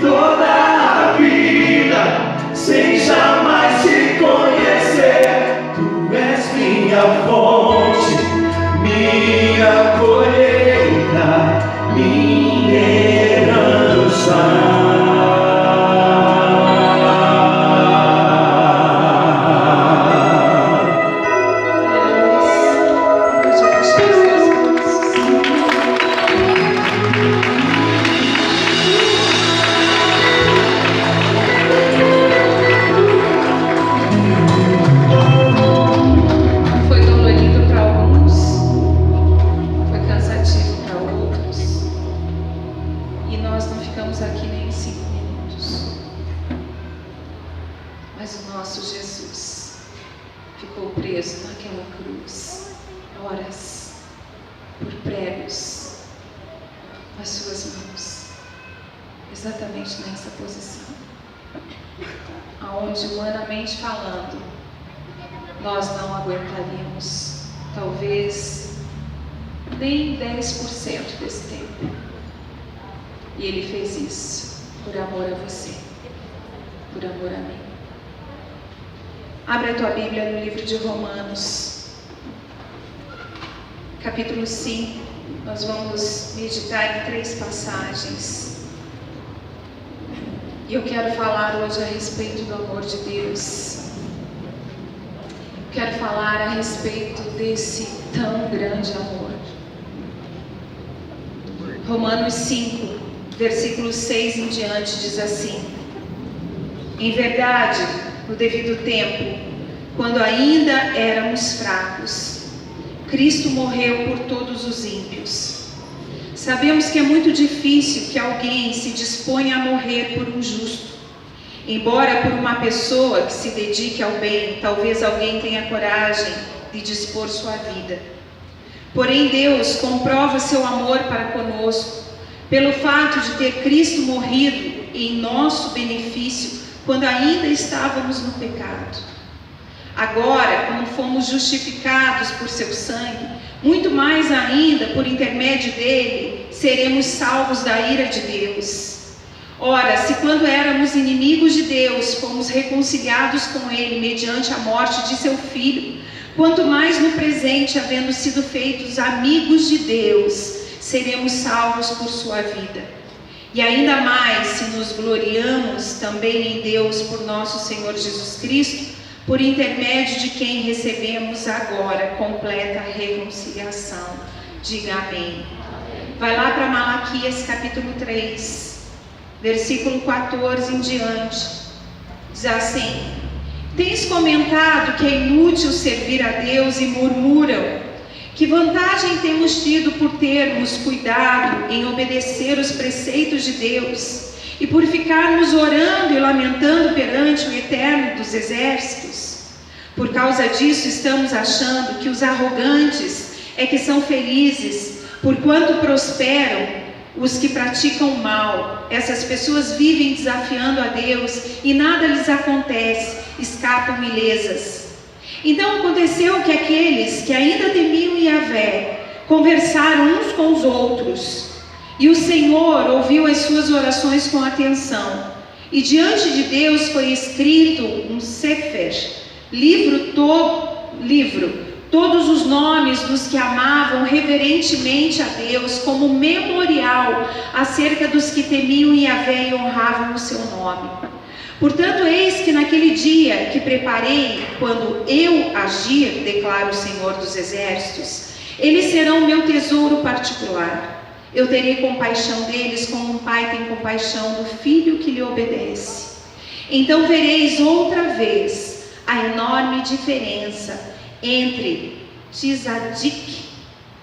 toda a vida, sem jamais te conhecer. Tu és minha fonte, minha colheita, minha herança. Exatamente nessa posição, aonde humanamente falando, nós não aguentaríamos, talvez, nem 10% desse tempo. E Ele fez isso por amor a você, por amor a mim. Abre a tua Bíblia no livro de Romanos, capítulo 5, nós vamos meditar em 3 passagens. E eu quero falar hoje a respeito do amor de Deus. Quero falar a respeito desse tão grande amor. Romanos 5, versículo 6 em diante diz assim: em verdade, no devido tempo, quando ainda éramos fracos, Cristo morreu por todos os ímpios. Sabemos que é muito difícil que alguém se disponha a morrer por um justo. Embora por uma pessoa que se dedique ao bem, talvez alguém tenha coragem de dispor sua vida. Porém, Deus comprova seu amor para conosco, pelo fato de ter Cristo morrido em nosso benefício, quando ainda estávamos no pecado. Agora, como fomos justificados por seu sangue, muito mais ainda, por intermédio dele, seremos salvos da ira de Deus. Ora, se quando éramos inimigos de Deus, fomos reconciliados com ele mediante a morte de seu Filho, quanto mais no presente, havendo sido feitos amigos de Deus, seremos salvos por sua vida. E ainda mais, se nos gloriamos também em Deus por nosso Senhor Jesus Cristo, por intermédio de quem recebemos agora completa reconciliação. Diga amém. Vai lá para Malaquias capítulo 3, versículo 14 em diante. Diz assim: tens comentado que é inútil servir a Deus e murmuram: que vantagem temos tido por termos cuidado em obedecer os preceitos de Deus e por ficarmos orando e lamentando perante o Eterno dos Exércitos? Por causa disso estamos achando que os arrogantes é que são felizes, porquanto prosperam os que praticam o mal. Essas pessoas vivem desafiando a Deus e nada lhes acontece, escapam ilesas. Então aconteceu que aqueles que ainda temiam Yahvé conversaram uns com os outros, e o Senhor ouviu as suas orações com atenção, e diante de Deus foi escrito um sefer, livro, todos os nomes dos que amavam reverentemente a Deus, como memorial acerca dos que temiam Yahvé e honravam o seu nome. Portanto, eis que naquele dia que preparei, quando eu agir, declara o Senhor dos Exércitos, eles serão meu tesouro particular. Eu terei compaixão deles como um pai tem compaixão do filho que lhe obedece. Então vereis outra vez a enorme diferença entre Tzadik,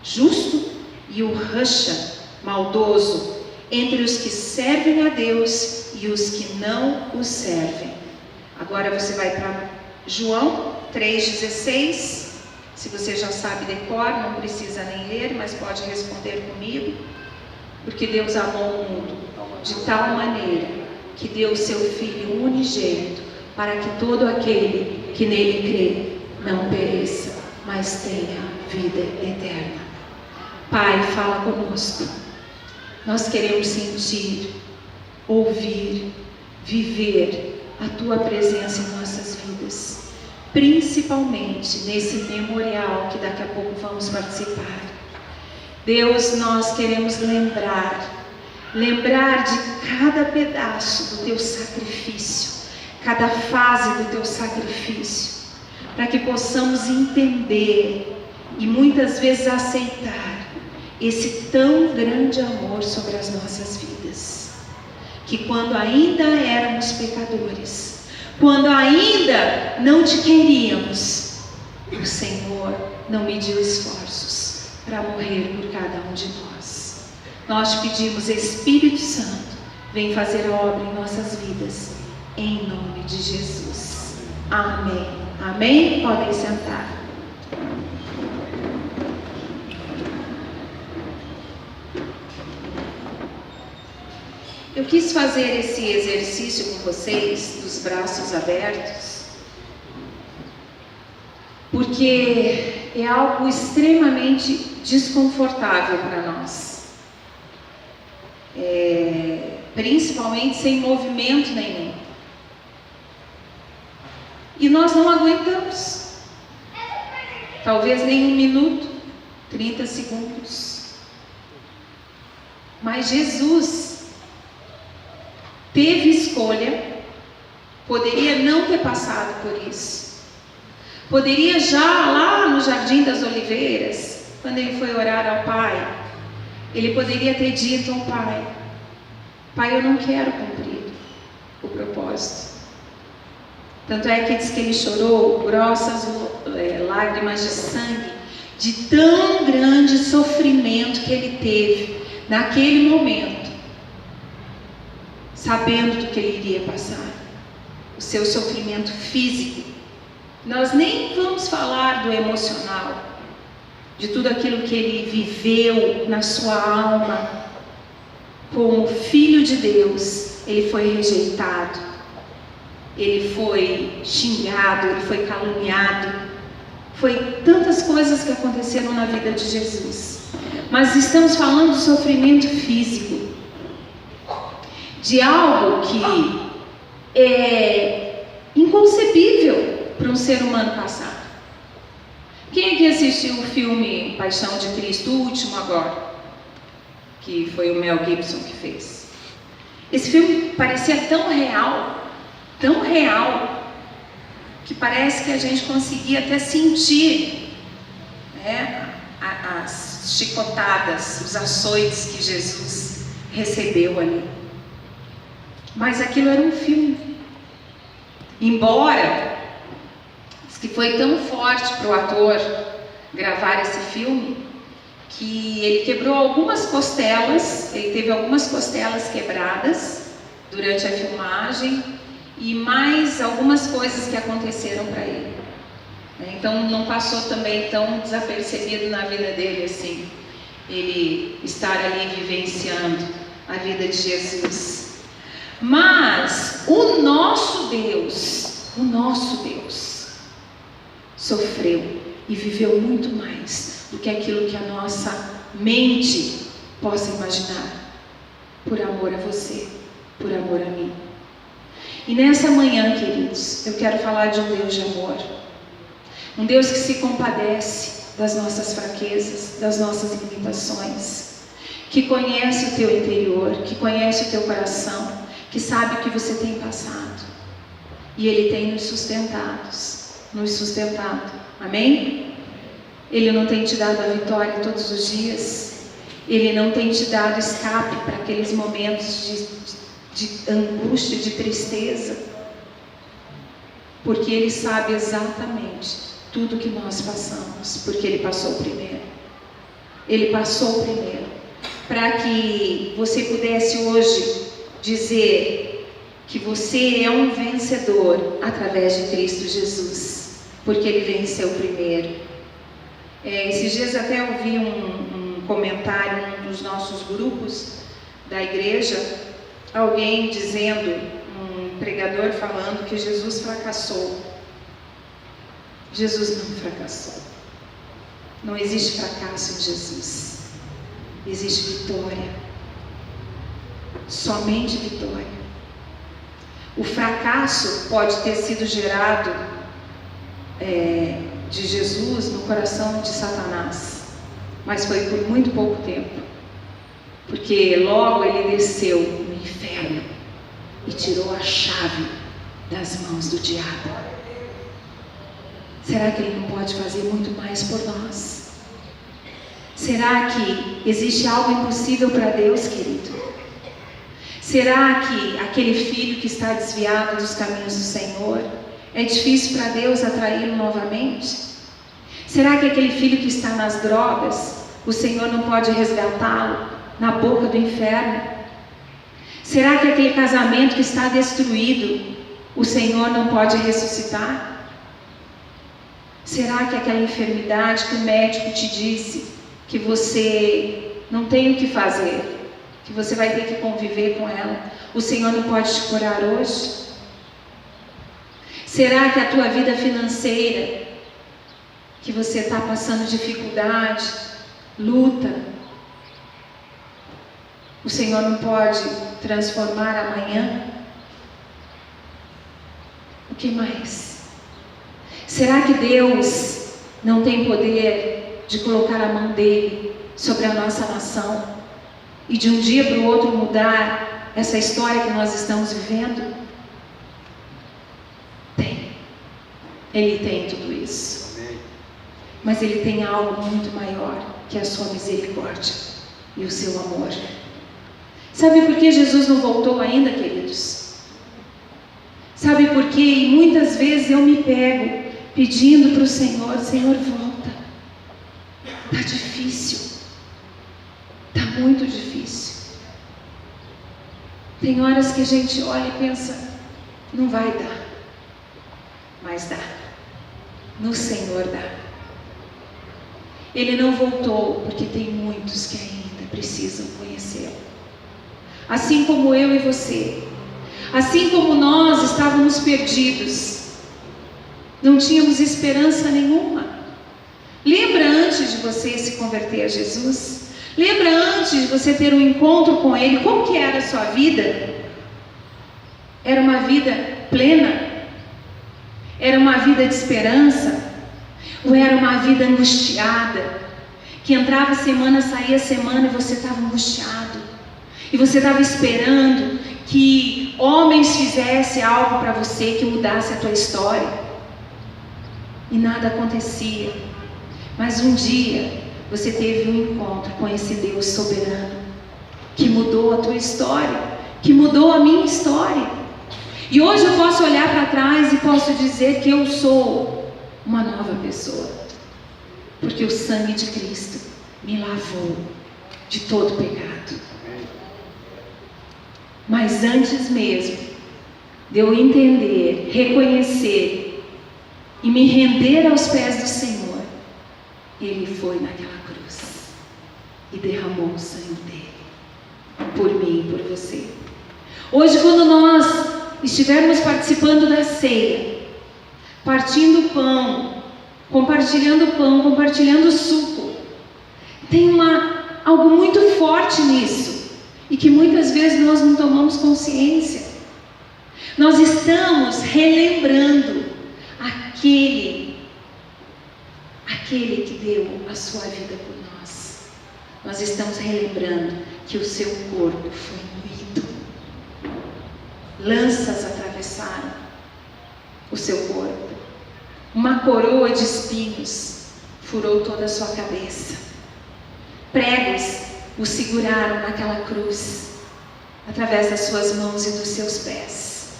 justo, e o Rasha, maldoso, entre os que servem a Deus e os que não o servem. Agora você vai para João 3,16. Se você já sabe de cor, não precisa nem ler, mas pode responder comigo. Porque Deus amou o mundo de tal maneira que deu o seu Filho unigênito, para que todo aquele que nele crê não pereça, mas tenha vida eterna. Pai, fala conosco. Nós queremos sentir ouvir, viver a Tua presença em nossas vidas, principalmente nesse memorial que daqui a pouco vamos participar. Deus, nós queremos lembrar de cada pedaço do Teu sacrifício, cada fase do Teu sacrifício, para que possamos entender e muitas vezes aceitar esse tão grande amor sobre as nossas vidas, que quando ainda éramos pecadores, quando ainda não Te queríamos, o Senhor não mediu esforços para morrer por cada um de nós. Nós Te pedimos, Espírito Santo, vem fazer a obra em nossas vidas, em nome de Jesus. Amém. Amém? Podem sentar. Eu quis fazer esse exercício com vocês, dos braços abertos, porque é algo extremamente desconfortável para nós, principalmente sem movimento nenhum. E nós não aguentamos, talvez nem 1 minuto, 30 segundos. Mas Jesus teve escolha, poderia não ter passado por isso, poderia já lá no Jardim das Oliveiras, quando Ele foi orar ao Pai, Ele poderia ter dito ao Pai: Pai, eu não quero cumprir o propósito. Tanto é que diz que Ele chorou grossas lágrimas de sangue, de tão grande sofrimento que Ele teve naquele momento, sabendo do que Ele iria passar, o seu sofrimento físico. Nós nem vamos falar do emocional, de tudo aquilo que Ele viveu na sua alma. Como Filho de Deus, Ele foi rejeitado, Ele foi xingado, Ele foi caluniado, foi tantas coisas que aconteceram na vida de Jesus. Mas estamos falando do sofrimento físico, de algo que é inconcebível para um ser humano passar. Quem é que assistiu o filme Paixão de Cristo, o último agora, que foi o Mel Gibson que fez? Esse filme parecia tão real, que parece que a gente conseguia até sentir, né, as chicotadas, os açoites que Jesus recebeu ali. Mas aquilo era um filme. Embora diz que foi tão forte para o ator gravar esse filme, que ele quebrou algumas costelas, ele teve algumas costelas quebradas durante a filmagem, e mais algumas coisas que aconteceram para ele. Então não passou também tão desapercebido na vida dele assim, ele estar ali vivenciando a vida de Jesus. Mas o nosso Deus sofreu e viveu muito mais do que aquilo que a nossa mente possa imaginar, por amor a você, por amor a mim. E nessa manhã, queridos, eu quero falar de um Deus de amor, um Deus que se compadece das nossas fraquezas, das nossas limitações, que conhece o teu interior, que conhece o teu coração, que sabe o que você tem passado, e Ele tem nos sustentado, amém? Ele não tem te dado a vitória todos os dias, Ele não tem te dado escape para aqueles momentos de angústia, de tristeza, porque Ele sabe exatamente tudo que nós passamos, porque Ele passou primeiro. Ele passou primeiro, para que você pudesse hoje dizer que você é um vencedor através de Cristo Jesus, porque Ele venceu primeiro. Esses dias até eu vi um comentário em um dos nossos grupos da igreja, alguém dizendo, um pregador falando que Jesus fracassou. Jesus não fracassou. Não existe fracasso em Jesus. Existe vitória. somente vitória. O fracasso pode ter sido gerado de Jesus no coração de Satanás, mas foi por muito pouco tempo, porque logo ele desceu no inferno e tirou a chave das mãos do diabo. Será que ele não pode fazer muito mais por nós? Será que existe algo impossível para Deus, querido? Será que aquele filho que está desviado dos caminhos do Senhor, é difícil para Deus atraí-lo novamente? Será que aquele filho que está nas drogas, o Senhor não pode resgatá-lo na boca do inferno? Será que aquele casamento que está destruído, o Senhor não pode ressuscitar? Será que aquela enfermidade que o médico te disse que você não tem o que fazer, que você vai ter que conviver com ela, o Senhor não pode te curar hoje? Será que a tua vida financeira, que você está passando dificuldade, luta, o Senhor não pode transformar amanhã? O que mais? Será que Deus não tem poder de colocar a mão dele sobre a nossa nação e de um dia para o outro mudar essa história que nós estamos vivendo? Tem. Ele tem tudo isso. Mas ele tem algo muito maior, que é a sua misericórdia e o seu amor. Sabe por que Jesus não voltou ainda, queridos? Sabe por quê? E muitas vezes eu me pego pedindo para o Senhor: Senhor, volta. Está difícil. Está muito difícil. Tem horas que a gente olha e pensa: não vai dar. Mas dá. No Senhor dá. Ele não voltou porque tem muitos que ainda precisam conhecê-lo. Assim como eu e você. Assim como nós estávamos perdidos. Não tínhamos esperança nenhuma. Lembra antes de você se converter a Jesus? Lembra antes de você ter um encontro com Ele? Como que era a sua vida? Era uma vida plena? Era uma vida de esperança? Ou era uma vida angustiada? Que entrava semana, saía semana e você estava angustiado. E você estava esperando que homens fizessem algo para você que mudasse a tua história. E nada acontecia. Mas um dia você teve um encontro com esse Deus soberano, que mudou a tua história, que mudou a minha história. E hoje eu posso olhar para trás e posso dizer que eu sou uma nova pessoa, porque o sangue de Cristo me lavou de todo pecado. Mas antes mesmo de eu entender, reconhecer e me render aos pés do Senhor, Ele foi naquela cruz e derramou o sangue dele por mim e por você. Hoje, quando nós estivermos participando da ceia, partindo o pão, compartilhando o pão, compartilhando o suco, tem algo muito forte nisso, e que muitas vezes nós não tomamos consciência. Nós estamos relembrando aquele que deu a sua vida por nós. Nós estamos relembrando que o seu corpo foi moído. Lanças atravessaram o seu corpo. Uma coroa de espinhos furou toda a sua cabeça. Pregos o seguraram naquela cruz, através das suas mãos e dos seus pés.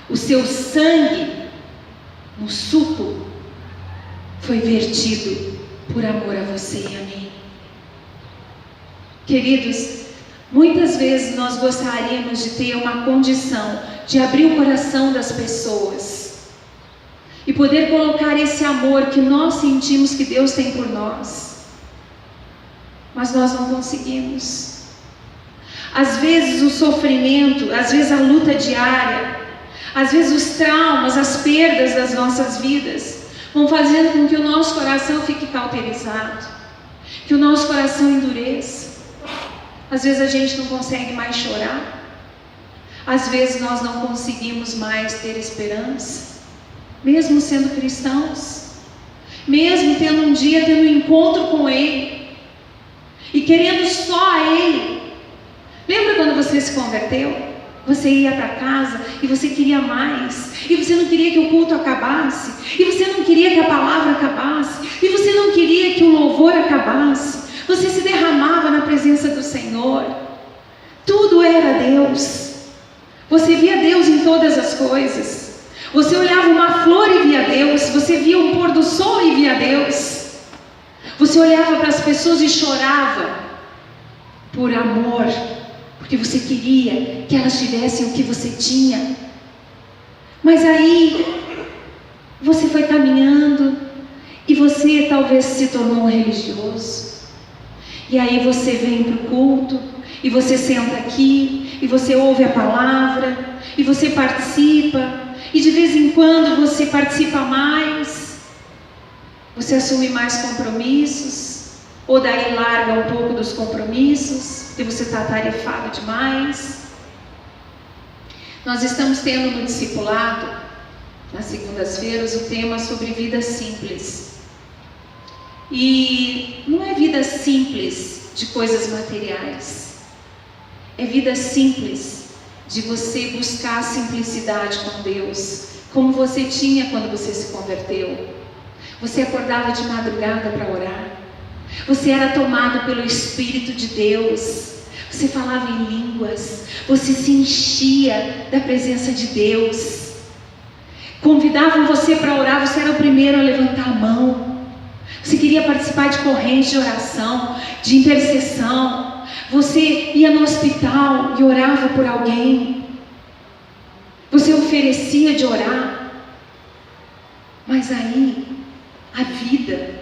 O seu sangue no suco foi vertido por amor a você e a mim. Queridos, muitas vezes nós gostaríamos de ter uma condição de abrir o coração das pessoas e poder colocar esse amor que nós sentimos que Deus tem por nós. Mas nós não conseguimos. Às vezes o sofrimento, às vezes a luta diária, às vezes os traumas, as perdas das nossas vidas vão fazendo com que o nosso coração fique cauterizado, que o nosso coração endureça. Às vezes a gente não consegue mais chorar. Às vezes nós não conseguimos mais ter esperança, mesmo sendo cristãos, mesmo tendo um dia tendo um encontro com Ele e querendo só a Ele. Lembra quando você se converteu? Você ia para casa e você queria mais, e você não queria que o culto acabasse, e você não queria que a palavra acabasse, e você não queria que o louvor acabasse. Você se derramava na presença do Senhor. Tudo era Deus. Você via Deus em todas as coisas. Você olhava uma flor e via Deus. Você via um pôr do sol e via Deus. Você olhava para as pessoas e chorava por amor, porque você queria que elas tivessem o que você tinha. Mas aí você foi caminhando e você talvez se tornou um religioso. E aí você vem para o culto e você senta aqui e você ouve a palavra e você participa, e de vez em quando você participa mais, você assume mais compromissos, ou daí larga um pouco dos compromissos, porque você está atarefado demais. Nós estamos tendo no discipulado, nas segundas-feiras, o tema sobre vida simples. E não é vida simples de coisas materiais, é vida simples de você buscar a simplicidade com Deus, como você tinha quando você se converteu. Você acordava de madrugada para orar, você era tomado pelo Espírito de Deus, você falava em línguas, você se enchia da presença de Deus. Convidavam você para orar, você era o primeiro a levantar a mão. Você queria participar de correntes de oração, de intercessão. Você ia no hospital e orava por alguém. Você oferecia de orar. Mas aí, a vida,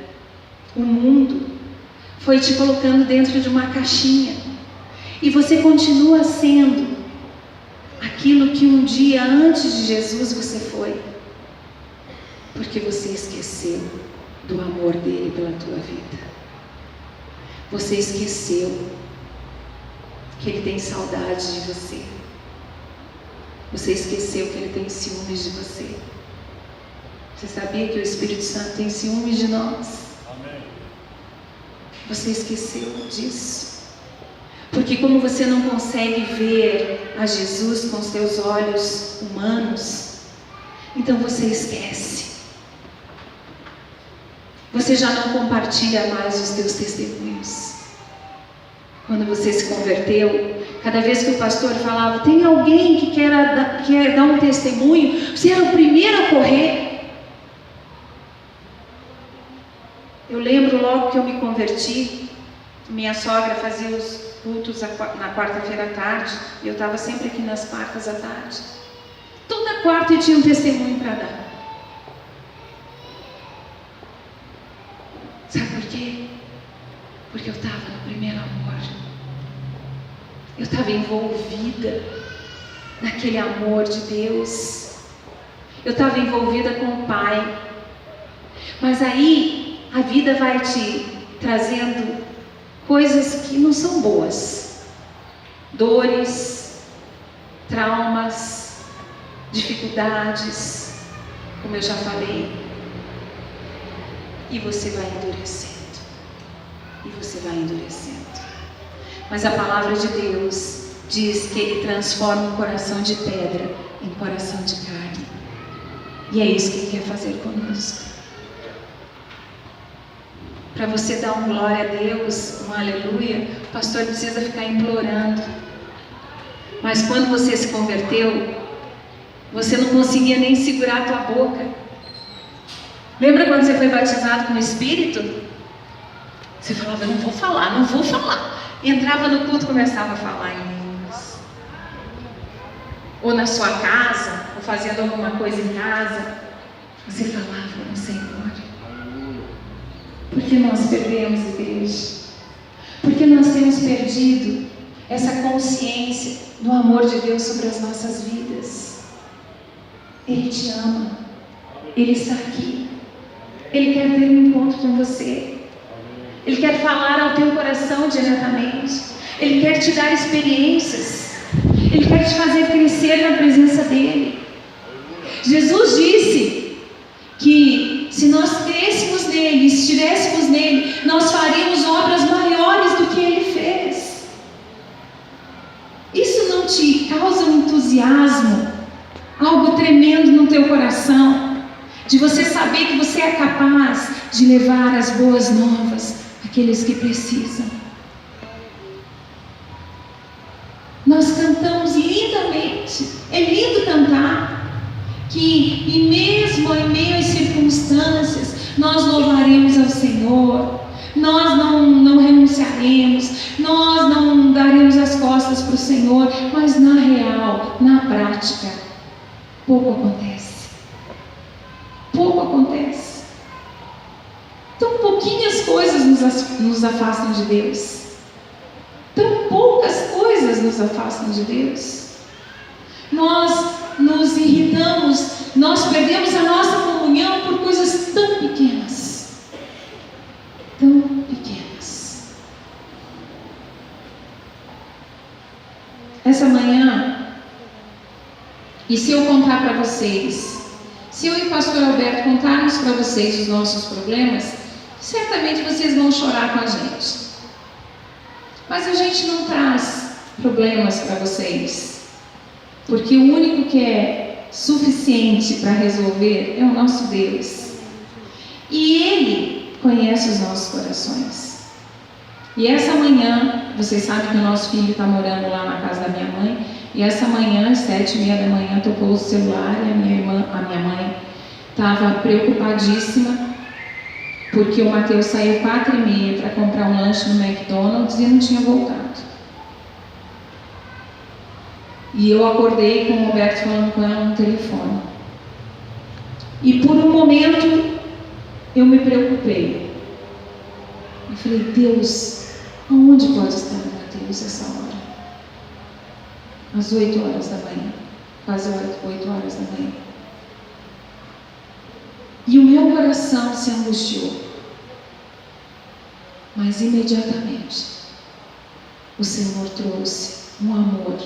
o mundo, foi te colocando dentro de uma caixinha. E você continua sendo aquilo que um dia antes de Jesus você foi. Porque você esqueceu do amor dele pela tua vida. Você esqueceu que ele tem saudade de você. Você esqueceu que ele tem ciúmes de você. Você sabia que o Espírito Santo tem ciúmes de nós? Amém. Você esqueceu disso. Porque como você não consegue ver a Jesus com seus olhos humanos, então você esquece. Você já não compartilha mais os teus testemunhos. Quando você se converteu, cada vez que o pastor falava, tem alguém que quer dar um testemunho, você era o primeiro a correr. Eu lembro logo que eu me converti, minha sogra fazia os cultos na quarta-feira à tarde, e eu estava sempre aqui nas quartas à tarde. Toda quarta eu tinha um testemunho para dar. Sabe por quê? Porque eu estava no primeiro amor. Eu estava envolvida naquele amor de Deus. Eu estava envolvida com o Pai. Mas aí a vida vai te trazendo coisas que não são boas. Dores, traumas, dificuldades, como eu já falei. E você vai endurecendo. E você vai endurecendo. Mas a palavra de Deus diz que Ele transforma um coração de pedra em coração de carne. E é isso que Ele quer fazer conosco. Para você dar um glória a Deus, um aleluia, o pastor precisa ficar implorando. Mas quando você se converteu, você não conseguia nem segurar a tua boca. Lembra quando você foi batizado com o Espírito? Você falava, não vou falar, não vou falar. E entrava no culto e começava a falar em línguas. Ou na sua casa, ou fazendo alguma coisa em casa, você falava com o Senhor. Por que nós perdemos, igreja? Porque nós temos perdido essa consciência do amor de Deus sobre as nossas vidas. Ele te ama. Ele está aqui. Ele quer ter um encontro com você. Ele quer falar ao teu coração diretamente. Ele quer te dar experiências. Ele quer te fazer crescer na presença dEle. Jesus disse que se nós crêssemos nele, estivéssemos nele, nós faríamos obras maiores do que Ele fez. Isso não te causa um entusiasmo, algo tremendo no teu coração, de você saber que você é capaz de levar as boas novas àqueles que precisam? Nós cantamos lindamente, é lindo cantar, que e mesmo em meio às circunstâncias, nós louvaremos ao Senhor, nós não renunciaremos, nós não daremos as costas para o Senhor, mas na real, na prática, pouco acontece. Pouco acontece. Tão pouquinhas coisas nos afastam de Deus. Tão poucas coisas nos afastam de Deus. Nós nos irritamos, nós perdemos a nossa comunhão por coisas tão pequenas. Tão pequenas. Essa manhã, e se eu contar para vocês, se eu e o pastor Alberto contarmos para vocês os nossos problemas, certamente vocês vão chorar com a gente. Mas a gente não traz problemas para vocês, porque o único que é suficiente para resolver é o nosso Deus. E Ele conhece os nossos corações. E essa manhã, vocês sabem que o nosso filho está morando lá na casa da minha mãe, e essa manhã, às 7h30 da manhã, tocou o celular e a minha mãe estava preocupadíssima, porque o Mateus saiu 4h30 para comprar um lanche no McDonald's e não tinha voltado. E eu acordei com o Roberto falando com ela no telefone. E por um momento eu me preocupei. Eu falei, Deus, aonde pode estar o Mateus essa hora? Às 8h da manhã, quase 8h da manhã. E o meu coração se angustiou. Mas imediatamente o Senhor trouxe um amor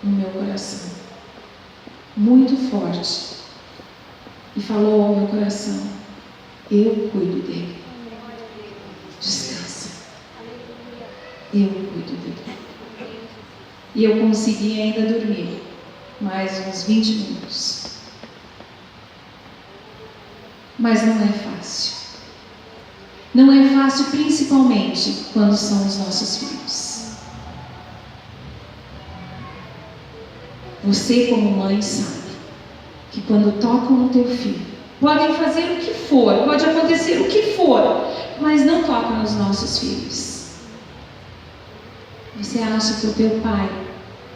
no meu coração, muito forte, e falou ao meu coração: eu cuido dele. Descansa. Eu cuido dele. E eu consegui ainda dormir mais uns 20 minutos. Mas não é fácil. Não é fácil, principalmente quando são os nossos filhos. Você, como mãe, sabe que quando tocam no teu filho, podem fazer o que for, pode acontecer o que for, mas não tocam nos nossos filhos. Você acha que o teu Pai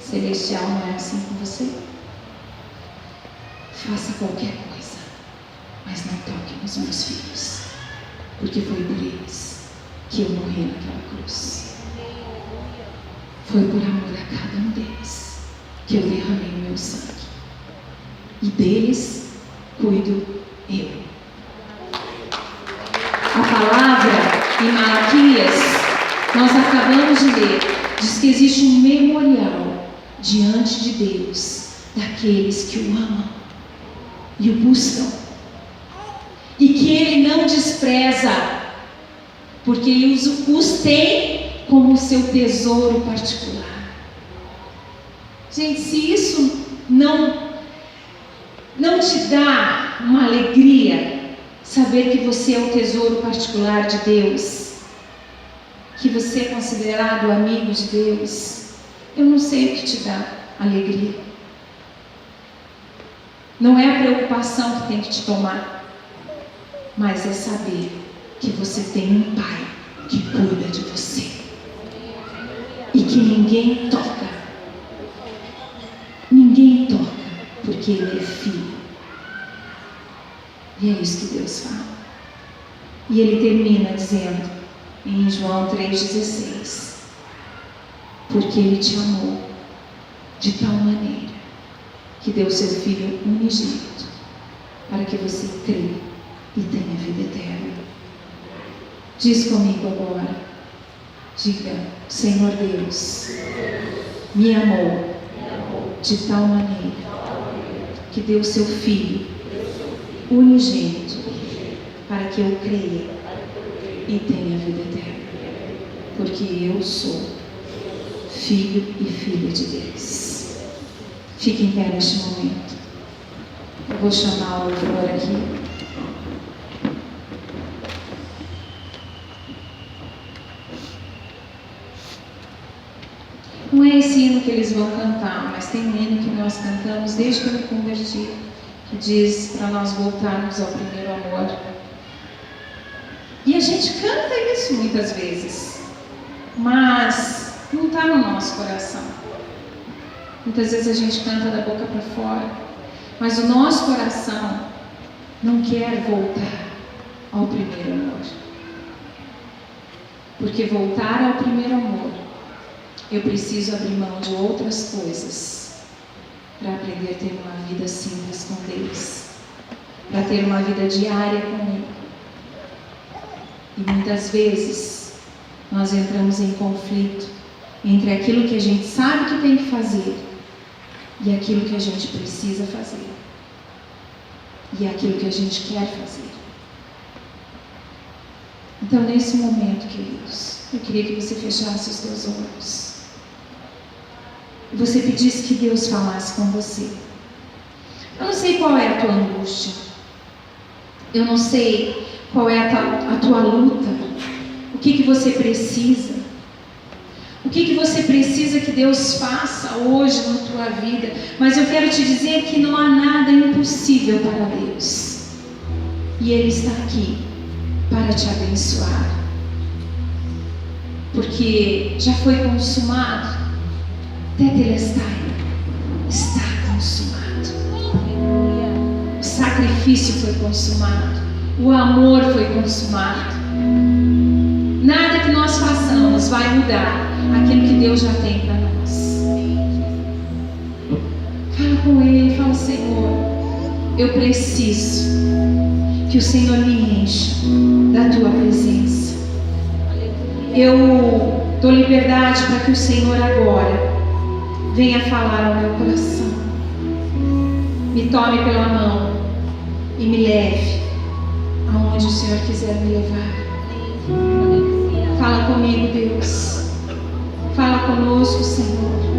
Celestial não é assim com você? Faça qualquer coisa, mas não toque nos meus filhos, porque foi por eles que eu morri naquela cruz. Foi por amor a cada um deles que eu derramei o meu sangue. E deles cuido eu. A palavra em Malaquias, nós acabamos de ler, diz que existe um memorial diante de Deus daqueles que o amam e o buscam, e que Ele não despreza, porque Ele os tem como seu tesouro particular. Gente, se isso não te dá uma alegria, saber que você é o tesouro particular de Deus, que você é considerado amigo de Deus, eu não sei o que te dá alegria. Não é a preocupação que tem que te tomar, mas é saber que você tem um Pai que cuida de você e que ninguém toca, porque Ele é filho. E é isso que Deus fala. E Ele termina dizendo em João 3,16: porque Ele te amou de tal maneira que deu seu Filho unigênito, para que você crê e tenha vida eterna. Diz comigo agora: Diga: Senhor Deus, me amou de tal maneira que deu o seu Filho unigênito para que eu creia e tenha vida eterna, porque eu sou filho e filha de Deus. Fique em pé neste momento. Eu vou chamar o louvor aqui. Não é esse hino que eles vão cantar, mas tem um hino que nós cantamos desde que eu me converti, que diz para nós voltarmos ao primeiro amor. E a gente canta isso muitas vezes, mas não está no nosso coração. Muitas vezes a gente canta da boca para fora, mas o nosso coração não quer voltar ao primeiro amor. Porque voltar ao primeiro amor, eu preciso abrir mão de outras coisas para aprender a ter uma vida simples com Deus, para ter uma vida diária com Ele. E muitas vezes nós entramos em conflito entre aquilo que a gente sabe que tem que fazer e aquilo que a gente precisa fazer e aquilo que a gente quer fazer. Então, nesse momento, queridos, eu queria que você fechasse os teus olhos e você pedisse que Deus falasse com você. Eu não sei qual é a tua angústia, eu não sei qual é a tua luta, o que você precisa, o que você precisa que Deus faça hoje na tua vida, mas eu quero te dizer que não há nada impossível para Deus, e Ele está aqui para te abençoar, porque já foi consumado, tetelestai, está consumado. O sacrifício foi consumado, o amor foi consumado. Nada que nós façamos vai mudar aquilo que Deus já tem para nós. Fala com Ele, fala: Senhor, eu preciso que o Senhor me encha da tua presença. Eu dou liberdade para que o Senhor agora venha falar ao meu coração. Me tome pela mão e me leve aonde o Senhor quiser me levar. Fala comigo, Deus. Fala conosco, Senhor.